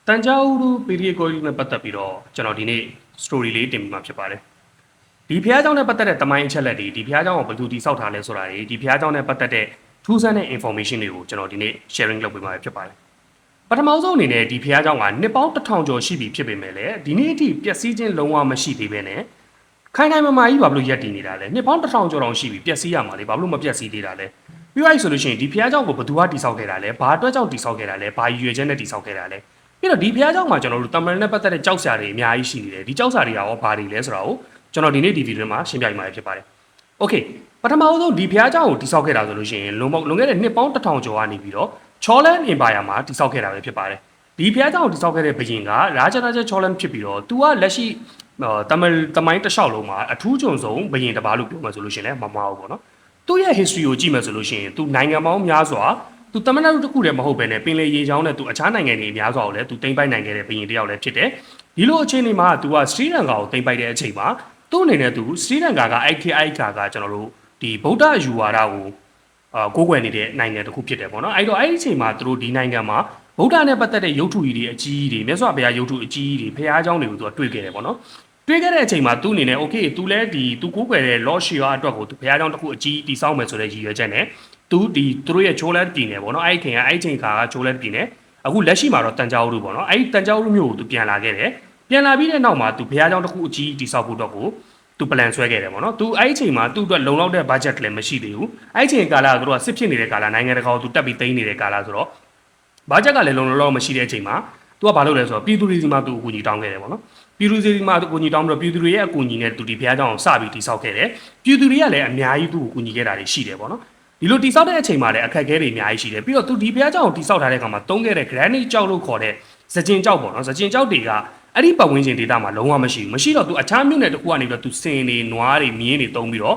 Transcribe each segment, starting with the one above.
တန်ကြောက်တို့ပီရီကိုကြီးနဲ့ပတ်သက်ပြီးတော့ကျွန်တော်ဒီနေ့ story လေးတင်ပြမှာဖြစ်ပါတယ်ဒီဖျားเจ้าနဲ့ပတ်သက်တဲ့တမိုင်းအချက်လက်တွေဒီဖျားเจ้าကိုဘယ်သူတိစောက်ထားလဲဆိုတာတွေဒီဖျားเจ้าနဲ့ပတ်သက်တဲ့ထူးဆန်းတဲ့ information တွေကိုကျွန်တော်ဒီနေ့ sharing လုပ်ပေးမှာဖြစ်ပါတယ်ပထမဆုံးအနေနဲ့ဒီဖျားเจ้าကနှစ်ပေါင်း1000ကျော်ရှိပြီဖြစ်ပေမဲ့လည်းဒီနေ့အထိပျက်စီးခြင်းလုံးဝမရှိသေးဘဲနဲ့ခိုင်ခိုင်မာမာကြီးဘာလို့ရက်တည်နေတာလဲနှစ်ပေါင်း1000ကျော်တောင်ရှိပြီပျက်စီးရမှာလေဘာလို့မပျက်စီးသေးတာလဲပြီးလိုက်ဆိုလို့ရှိရင်ဒီဖျားเจ้าကိုဘယ်သူကတိစောက်ခဲ့တာလဲဘာအတွက်ကြောင့်တိစောက်ခဲ့တာလဲဘာရွေချက်နဲ့တိစောက်ခဲ့တာလဲပြီးတော့ဒီဖျားเจ้าမှာကျွန်တော်တို့တမန်နဲ့ပတ်သက်တဲ့ကြောက်စရာတွေအများကြီးရှိနေတယ်ဒီကြောက်စရာတွေကရောဘာတွေလဲဆိုတာကိုကျွန်တော်ဒီနေ့ဒီဗီဒီယိုမှာရှင်းပြပေးမှာဖြစ်ပါတယ်။ Okay ပထမဆုံးဒီဖျားเจ้าကိုတိစောက်ခဲ့တာဆိုလို့ရှိရင်လွန်ခဲ့တဲ့နှစ်ပေါင်း1000ကျော်ကနေပြီးတော့ Cholan Empire မှာတိစောက်ခဲ့တာပဲဖြစ်ပါတယ်။ဒီဖျားเจ้าကိုတိစောက်ခဲ့တဲ့ဘုရင်က Raja Cholan ဖြစ်ပြီးတော့သူကလက်ရှိတမိုင်းတစ်လျှောက်လုံးမှာအထူးကျွန်းဆုံးဘုရင်တစ်ပါးလို့ပြောမှဆိုလို့ရှိရင်လည်းမမားဘူးပေါ့နော်။သူ့ရဲ့ history ကိုကြည့်မှဆိုလို့ရှိရင်သူနိုင်ငံပေါင်းများစွာသူတမန်တော်တစ်ခုတည်းမဟုတ်ဘဲနဲ့ပင်လယ်ရေချောင်းနဲ့သူအခြားနိုင်ငံတွေအများစွာကိုလည်းသူတိမ့်ပိုက်နိုင်ခဲ့တဲ့ဘုရင်တစ်ယောက်လည်းဖြစ်တယ်။ဒီလိုအခြေအနေမှာသူကစရီလင်္ကာကိုတိမ့်ပိုက်တဲ့အချိန်မှာသူ့အနေနဲ့သူစရီလင်္ကာကအိုက်ကာကကျွန်တော်တို့ဒီဗုဒ္ဓယူဝါဒကိုကိုးကွယ်နေတဲ့နိုင်ငံတစ်ခုဖြစ်တယ်ပေါ့နော်အဲ့တော့အဲ့ဒီအချိန်မှာသူတို့ဒီနိုင်ငံမှာဗုဒ္ဓနဲ့ပတ်သက်တဲ့ရုပ်ထုကြီးတွေအကြီးကြီးတွေမြတ်စွာဘုရားရုပ်ထုအကြီးကြီးတွေဘုရားကျောင်းတွေကိုသူကတွေ့ခဲ့တယ်ပေါ့နော်တွေ့ခဲ့တဲ့အချိန်မှာသူ့အနေနဲ့ okay သူလည်းဒီသူကိုးကွယ်တဲ့ Lord Shiva အတွက်ကိုသူဘုရားကျောင်းတစ်ခုအကြီးတည်ဆောက်မယ်ဆိုတဲ့ရည်ရွယ်ချက်နဲ့သူသူတို့ရဲ့ချိုးလက်ပြည်နယ်ပေါ့နော်အဲ့ဒီခင်ကအဲ့ဒီချိန်ခါကချိုးလက်ပြည်နယ်အခုလက်ရှိမှာတော့တန်ကြောက်ရုပေါ့နော်အဲ့ဒီတန်ကြောက်ရုမျိုးကိုသူပြန်လာခဲ့တယ်ပြန်လာပြီးတဲ့နောက်မှာသူဘုရားကျောင်းတစ်ခုအကြီးတည်ဆောက်ဖို့အတွက်ကိုသူ plan ဆွဲခဲ့တယ်ပေါ့နော်သူအဲ့ဒီချိန်မှာသူ့အတွက်လုံလောက်တဲ့ budget လည်းမရှိသေးဘူးအဲ့ဒီချိန်ကာလကသူတို့ကစစ်ဖြစ်နေတဲ့ကာလနိုင်ငံတကာကိုသူတက်ပြီးသိမ်းနေတဲ့ကာလဆိုတော့ budget ကလည်းလုံလောက်မရှိတဲ့အချိန်မှာသူကဘာလုပ်လဲဆိုတော့ပြည်သူတွေစီမှာသူအကူအညီတောင်းခဲ့တယ်ပေါ့နော်ပြည်သူတွေစီမှာသူအကူအညီတောင်းပြီးတော့ပြည်သူတွေရဲ့အကူအညီနဲ့သူဒီဘုရားကျောင်းကိုစပြီးတည်ဆောက်ခဲ့တယ်ပြည်သူတွေကလည်းအများကြီးသူ့ကိုအကူအညီခဲ့တာတွေရှိတယ်ပေါ့နော်ဒီလိုတိဆောက်တဲ့အချိန်မှာလည်းအခက်အခဲတွေအများကြီးရှိတယ်ပြီးတော့သူဒီဘုရားကျောင်းကိုတိဆောက်ထားတဲ့အခါမှာတုံးခဲ့တဲ့ granite ကျောက်လို့ခေါ်တဲ့စကြင်ကျောက်ပေါ့နော်စကြင်ကျောက်တွေကအဲ့ဒီပတ်ဝန်းကျင်ဒေသမှာလုံးဝမရှိတော့သူအခြားမြို့နယ်တစ်ခုကနေပြီးတော့သူစင်တွေနွားတွေမြင်းတွေတုံးပြီးတော့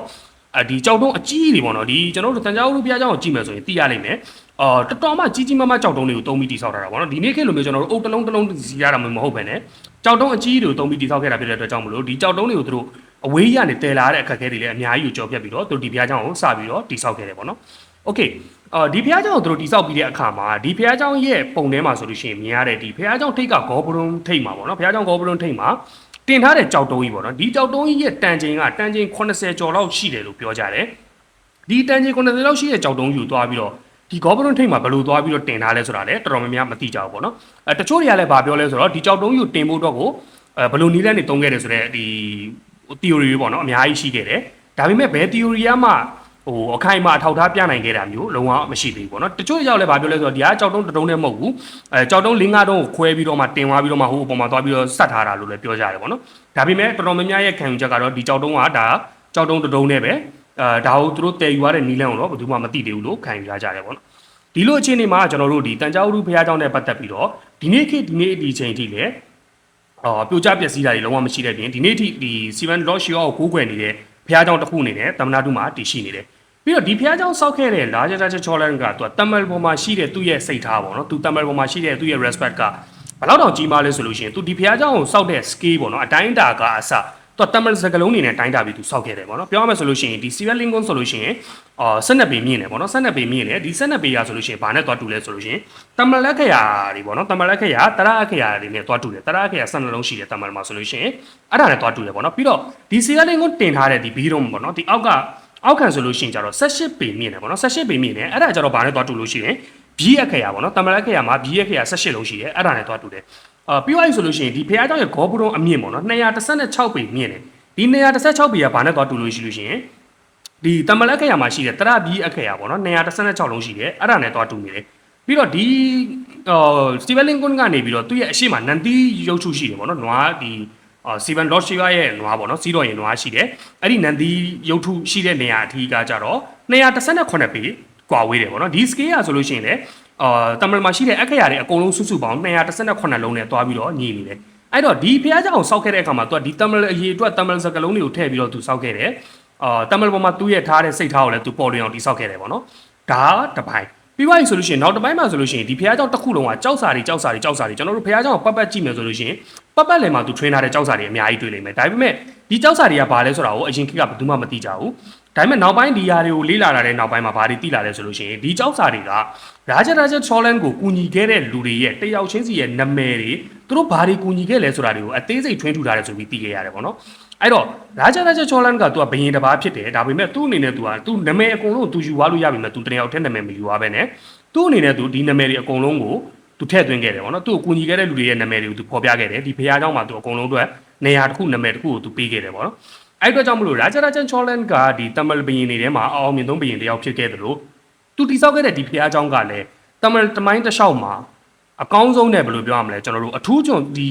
ဒီကြောက်တုံးအကြီးတွေပေါ့နော်ဒီကျွန်တော်တို့တန်ကြောက်လူဘုရားကျောင်းကိုကြည့်မယ်ဆိုရင်သိရနိုင်မယ်တော်တော်မှကြီးမားကြောက်တုံးတွေကိုတုံးပြီးတိဆောက်ထားတာပေါ့နော်ဒီနေ့ခေတ်လိုမျိုးကျွန်တော်တို့အုပ်တစ်လုံးစီရတာမျိုးမဟုတ်ပဲねကြောက်တုံးအကြီးတွေကိုတုံးပြီးတိဆောက်ခဲ့တာဖြစ်တဲ့အတွက်ကြောင့်မလို့ဒီကြောက်တုံးတွေကိုသူတို့အဝေးရနေတည်လာတဲ့အခက်အခဲတွေလည်းအများကြီးကိုကြော်ပြတ်ပြီးတော့သူတို့ဒီဘုရားကျောင်းကိုစပြီးတော့တိဆောက်ခဲ့တယ်ပေါ့နော် Okay ဒီဘုရားကျောင်းကိုသူတို့တိဆောက်ပြီးတဲ့အခါမှာဒီဘုရားကျောင်းရဲ့ပုံထဲမှာဆိုလို့ရှိရင်မြင်ရတဲ့ဒီဘုရားကျောင်းထိပ်ကဂေါဘရုံထိပ်မှာပေါ့နော်ဘုရားကျောင်းဂေါဘရုံထိပ်မှာတင်ထားတဲ့ကြောက်တုံးကြီးပေါ့နော်ဒီကြောက်တုံးကြီးရဲ့တန်ချိန်80ကျော်လောက်ရှိတယ်လို့ပြောကြတယ်ဒီတန်ချိန်80လောက်ရှိတဲ့ကြောက်တုံးကြီးကိုတွားပြီးတော့ဒီဂေါဘရုံထိပ်မှာဘယ်လိုတွားပြီးတော့တင်ထားလဲဆိုတာလည်းတော်တော်များများမသိကြဘူးပေါ့နော်တချို့တွေကလည်းဗာပြောလဲဆိုတော့ဒီကြောက်တုံးကြီးကိုတင်ဖို့တော့ကိုဘယ်လိုနည်းလမ်းတွေသုံးခဲ့တယ်ဆိုတော့ဒီ theory တွေပေါ့နော်အများကြီးရှိခဲ့တယ်ဒါပေမဲ့ဘယ် theory မှအခိုင်အမာအထောက်ထားပြနိုင်ခဲ့တာမျိုးလုံးဝမရှိသေးဘူးပေါ့နော်တချို့ကြောက်လဲဗာပြောလဲဆိုတော့ဒီကကြောက်တုံးတုံးနဲ့မဟုတ်ဘူးကြောက်တုံး၄-၅တုံးကိုခွဲပြီးတော့မှတင်သွားပြီးတော့မှဟိုအပေါ်မှာသွားပြီးတော့စတ်ထားတာလို့လည်းပြောကြတယ်ပေါ့နော်ဒါပေမဲ့တော်တော်များများရဲ့ခံယူချက်ကတော့ဒီကြောက်တုံးကဒါကြောက်တုံးတုံးနဲ့ပဲဒါကိုသူတို့တည်ယူရတဲ့နီးလန်းကိုတော့ဘယ်သူမှမသိသေးဘူးလို့ခံယူကြတယ်ပေါ့နော်ဒီလိုအခြေအနေမှာကျွန်တော်တို့ဒီတန်ကြောက်ရုဘုရားကျောင်းနဲ့ပတ်သက်ပြီးတော့ဒီနေ့ခေတ်ဒီချိန်ထိလည်းပြိုကျပျက်စီးတာတွေလုံးဝမရှိတဲ့ပြင်ဒီနေ့ထိဒီ Seven Lord Shiva ကိုကိုးကွယ်နေတဲ့ဘုရားကျောင်းတစ်ခုအနေနဲ့တမနာတုမှာတည်ရှိနေတယ်ပြီးတော့ဒီဘုရားကျောင်းစောက်ခဲ့တဲ့ Raja Cholan ကသူကတမန်ပေါ်မှာရှိတဲ့သူ့ရဲ့စိတ်ထားပေါ့နော်သူတမန်ပေါ်မှာရှိတဲ့သူ့ရဲ့ respect ကဘယ်လောက်တောင်ကြီးမားလဲဆိုလို့ရှိရင်သူဒီဘုရားကျောင်းကိုစောက်တဲ့ scale ပေါ့နော်အတိုင်းအတာကအစသူတမန်စကလုံးနေနဲ့တိုင်းတာပြီးသူစောက်ခဲ့တယ်ပေါ့နော်ပြောရမယ်ဆိုလို့ရှိရင်ဒီ Siva Lingam ဆိုလို့ရှိရင်12ပေမြင့်တယ်ပေါ့နော်12ပေမြင့်တယ်ဒီ12ပေရဆိုလို့ရှိရင်ဘာနဲ့တွားတူလဲဆိုလို့ရှိရင်တမန်လက်ခရာတွေပေါ့နော်တမန်လက်ခရာတရအခရာတွေနဲ့တွားတူတယ်တရအခရာ12လုံးရှိတယ်တမန်မှာဆိုလို့ရှိရင်အဲ့ဒါနဲ့တွားတူတယ်ပေါ့နော်ပြီးတော့ဒီ Siva Lingam တင်ထားတဲ့ဒီဘီရုံပေါ့နော်ဒီအောက်ခံဆိုလို့ရှိရင်ကျတော့18ပေမြင့်တယ်ပေါ့နော်18ပေမြင့်တယ်အဲ့ဒါကျတော့ဘာနဲ့တွားတူလို့ရှိရင်ဘီးအခရာပေါ့နော်တမန်လက်ခရာမှာဘီးအခရာ18လုံးရှိတယ်အဲ့ဒါနဲ့တွားတူတယ်ပြီးသွားပြီဆိုလို့ရှိရင်ဒီဖျားเจ้าရဲ့ဂေါဘုံအမြင့်ပေါ့နော်216ပေမြင့်တယ်ဒီ216ပေကဘာနဲ့တွားတူလို့ရှိလို့ရှိရင်ဒီတမန်လက်ခရာမှာရှိတဲ့တရဘီးအခရာပေါ့နော်216လုံးရှိတယ်အဲ့ဒါနဲ့တွားတူနေတယ်ပြီးတော့ဒီစတီဗန်လင်ကွန်ကနေပြီးတော့သူ့ရဲ့အရှိမနန်တီရုပ်ထုရှိတယ်ပေါ့နော်နွားဒီSeven Lord Shiva ရဲ့နွားပေါ့နော်စီးတော်ရင်နွားရှိတယ်အဲ့ဒီနန်ဒီရုပ်ထုရှိတဲ့နေရာအထီးကကြတော့218ပေကွာဝေးတယ်ပေါ့နော်ဒီ scale ကဆိုလို့ရှိရင်လည်းတမန်မှာရှိတဲ့အခရာတွေအကုန်လုံးစုပေါင်း218လုံးနဲ့တွားပြီးတော့ညီနေတယ်အဲ့တော့ဒီဖျားကြောင်စောက်ခဲ့တဲ့အခါမှာသူကဒီတမန်အရေးအတွက်တမန်စကလုံးတွေကိုထည့်ပြီးတော့သူစောက်ခဲ့တယ်တမန်ပေါ်မှာသူ့ရဲ့ထားတဲ့စိတ်ထားကိုလည်းသူပေါ်လွင်အောင်တိစောက်ခဲ့တယ်ပေါ့နော်ဒါတပိုင်းပြီးသွားပြီဆိုလို့ရှိရင်နောက်တစ်ပိုင်းမှာဆိုလို့ရှိရင်ဒီဖျားကြောင်တစ်ခုလုံးကကြောက်စာတွေကျွန်တော်တို့ဖျားကြောင်ကိုပတ်ကြည့်မယ်ဆိုလို့ရှိရင်ပတ်လည်မှာသူ train ထားတဲ့ကြောက်စာတွေအများကြီးတွေ့လိမ့်မယ်ဒါပေမဲ့ဒီကြောက်စာတွေကဘာလဲဆိုတာကိုအရင်ခေတ်ကဘယ်သူမှမသိကြဘူး ဒါပေမဲ့နောက်ပိုင်းဒီຢာတွေကိုလေးလာတဲ့နောက်ပိုင်းမှာဘာတွေသိလာလဲဆိုလို့ရှိရင်ဒီကြောက်စာတွေကရာဂျာချောလန်ကိုကူညီခဲ့တဲ့လူတွေရဲ့တယောက်ချင်းစီရဲ့နာမည်တွေသူတို့ဘာတွေကူညီခဲ့လဲဆိုတာတွေကိုအသေးစိတ်ထွင်းထူထားတယ်ဆိုပြီးသိခဲ့ရတယ်ပေါ့နော်အဲ့တော့ရာဂျာချောလန်ကသူကဘယင်တစ်ပါးဖြစ်တယ်ဒါပေမဲ့သူ့အနေနဲ့သူနာမည်အကုန်လုံးသူယူသွားလို့ရပြီမဲ့သူတယောက်တည်းနာမည်မယူသွားပဲနဲ့သူ့အနေနဲ့ဒီနာမည်တွေအကုန်လုံးကိုသူထည့်သွင်းခဲ့တယ်ပေါ့နော်သူ့ကိုကူညီခဲ့တဲ့လူတွေရဲ့နာမည်တွေကိုသူဖော်ပြခဲ့တယ်ဒီဖျားเจ้าမှာသူအကုန်လုံးအတွက်နေရာတစ်ခုနာမည်တစ်ခုကိုသူပေးခဲ့တယ်ပေါ့နော်အဲ့အတွက်ကြောင့်မလို့ရာဂျာချောလန်ကဒီတမန်ဘယင်တွေထဲမှာအောင်မြင်ဆုံးဘယင်တစ်ယောက်ဖြစ်ခဲ့တယ်လို့သူတိစောက်ခဲ့တဲ့ဒီဖျားเจ้าကလည်းတမန်တမိုင်းတစ်လျှောက်မှာအကောင်းဆုံးနဲ့ဘယ်လိုပြောရမလဲကျွန်တော်တို့အထူးကျွန်ဒီ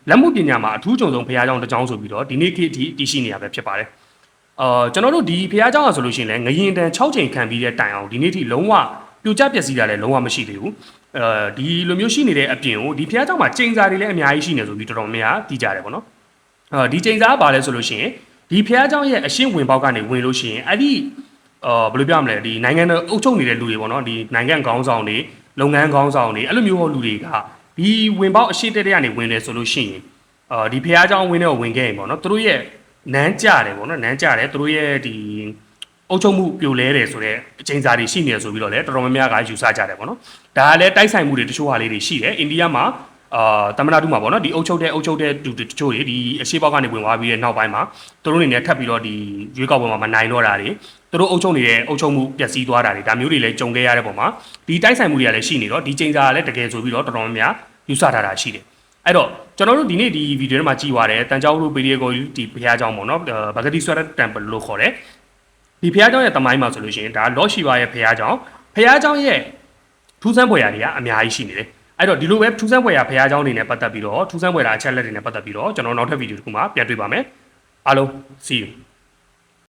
လက်မှုပညာမှာအထူးကျွန်ဆုံးဖျားเจ้าတစ်ကြောင်းဆိုပြီးတော့ဒီနေ့ခေတ်ဒီတည်ရှိနေရပဲဖြစ်ပါတယ်ကျွန်တော်တို့ဒီဖျားเจ้าอ่ะဆိုလို့ရှိရင်လည်းငရင်တန်6ချိန်ခံပြီးတဲ့တိုင်အောင်ဒီနေ့ထိလုံးဝပြိုကျပျက်စီးတာလည်းလုံးဝမရှိသေးဘူးဒီလိုမျိုးရှိနေတဲ့အပြင်ကိုဒီဖျားเจ้าမှာချိန်စာတွေလည်းအများကြီးရှိနေဆိုပြီးတော်တော်များသိကြတယ်ပေါ့နော်ဒီချိန်စာကဘာလဲဆိုလို့ရှိရင်ဒီဖျားเจ้าရဲ့အရှင်းဝင်ပေါက်ကနေဝင်လို့ရှိရင်အဲ့ဒီဘယ်လိုပြောရမလဲဒီနိုင်ငံတော်အုပ်ချုပ်နေတဲ့လူတွေပေါ့နော်ဒီနိုင်ငံခေါင်းဆောင်တွေလုပ်ငန်းခေါင်းဆောင်တွေအဲ့လိုမျိုးဟောလူတွေကဒီဝင်ပေါက်အရှိတဲ့ကနေဝင်တယ်ဆိုလို့ရှိရင်ဒီဖျားเจ้าဝင်တဲ့ဝင်ခဲ့ရင်ပေါ့နော်သူတို့ရဲ့နန်းကြတယ်ပေါ့နော်နန်းကြတယ်သူတို့ရဲ့ဒီအုပ်ချုပ်မှုပြိုလဲတယ်ဆိုတော့အချိန်စာတွေရှိနေတယ်ဆိုပြီးတော့လည်းတော်တော်များများကယူဆကြတယ်ပေါ့နော်ဒါကလည်းတိုက်ဆိုင်မှုတွေတချို့ဟာလေးတွေရှိတယ်အိန္ဒိယမှာတမနာတူမှာပေါ့နော်ဒီအုပ်ချုပ်တဲ့တူတချို့တွေဒီအရှိပေါက်ကနေဝင်သွားပြီးတဲ့နောက်ပိုင်းမှာသူတို့အနေနဲ့ထပ်ပြီးတော့ဒီရွေးကောက်ပွဲမှာမနိုင်တော့တာတွေသူတို့အုပ်ချုပ်နေတဲ့အုပ်ချုပ်မှုပျက်စီးသွားတာတွေဒါမျိုးတွေလည်းကြုံခဲ့ရတဲ့ပုံမှာဒီတိုက်ဆိုင်မှုတွေကလည်းရှိနေတော့ဒီချိန်စာကလည်းတကယ်ဆိုပြီးတော့တော်တော်များများယူဆထားတာရှိတယ်အဲ့တော့ကျွန်တော်တို့ဒီနေ့ဒီဗီဒီယိုထဲမှာကြည့်သွားတယ်တန်ကြောက်လို့ပေရီကိုဒီဘုရားကျောင်းပေါ့နော်ဘာဂတိဆွဲတဲ့ temple လို့ခေါ်တယ်ဒီဘုရားကျောင်းရဲ့တမိုင်းမှာဆိုလို့ရှိရင်ဒါလော့ရှိပါရဲ့ဘုရားကျောင်းရဲ့ထူးဆန်းဖွယ်ရာတွေကအများကြီးရှိနေတယ်အဲ့တော့ဒီလိုပဲထူးဆန်းဖွယ်ရာဘုရားကျောင်းတွေနဲ့ပတ်သက်ပြီးတော့ထူးဆန်းဖွယ်ရာအချက်လက်တွေနဲ့ပတ်သက်ပြီးတော့ကျွန်တော်နောက်ထပ်ဗီဒီယိုတစ်ခုမှာပြန်တွေ့ပါမယ်အားလုံး see you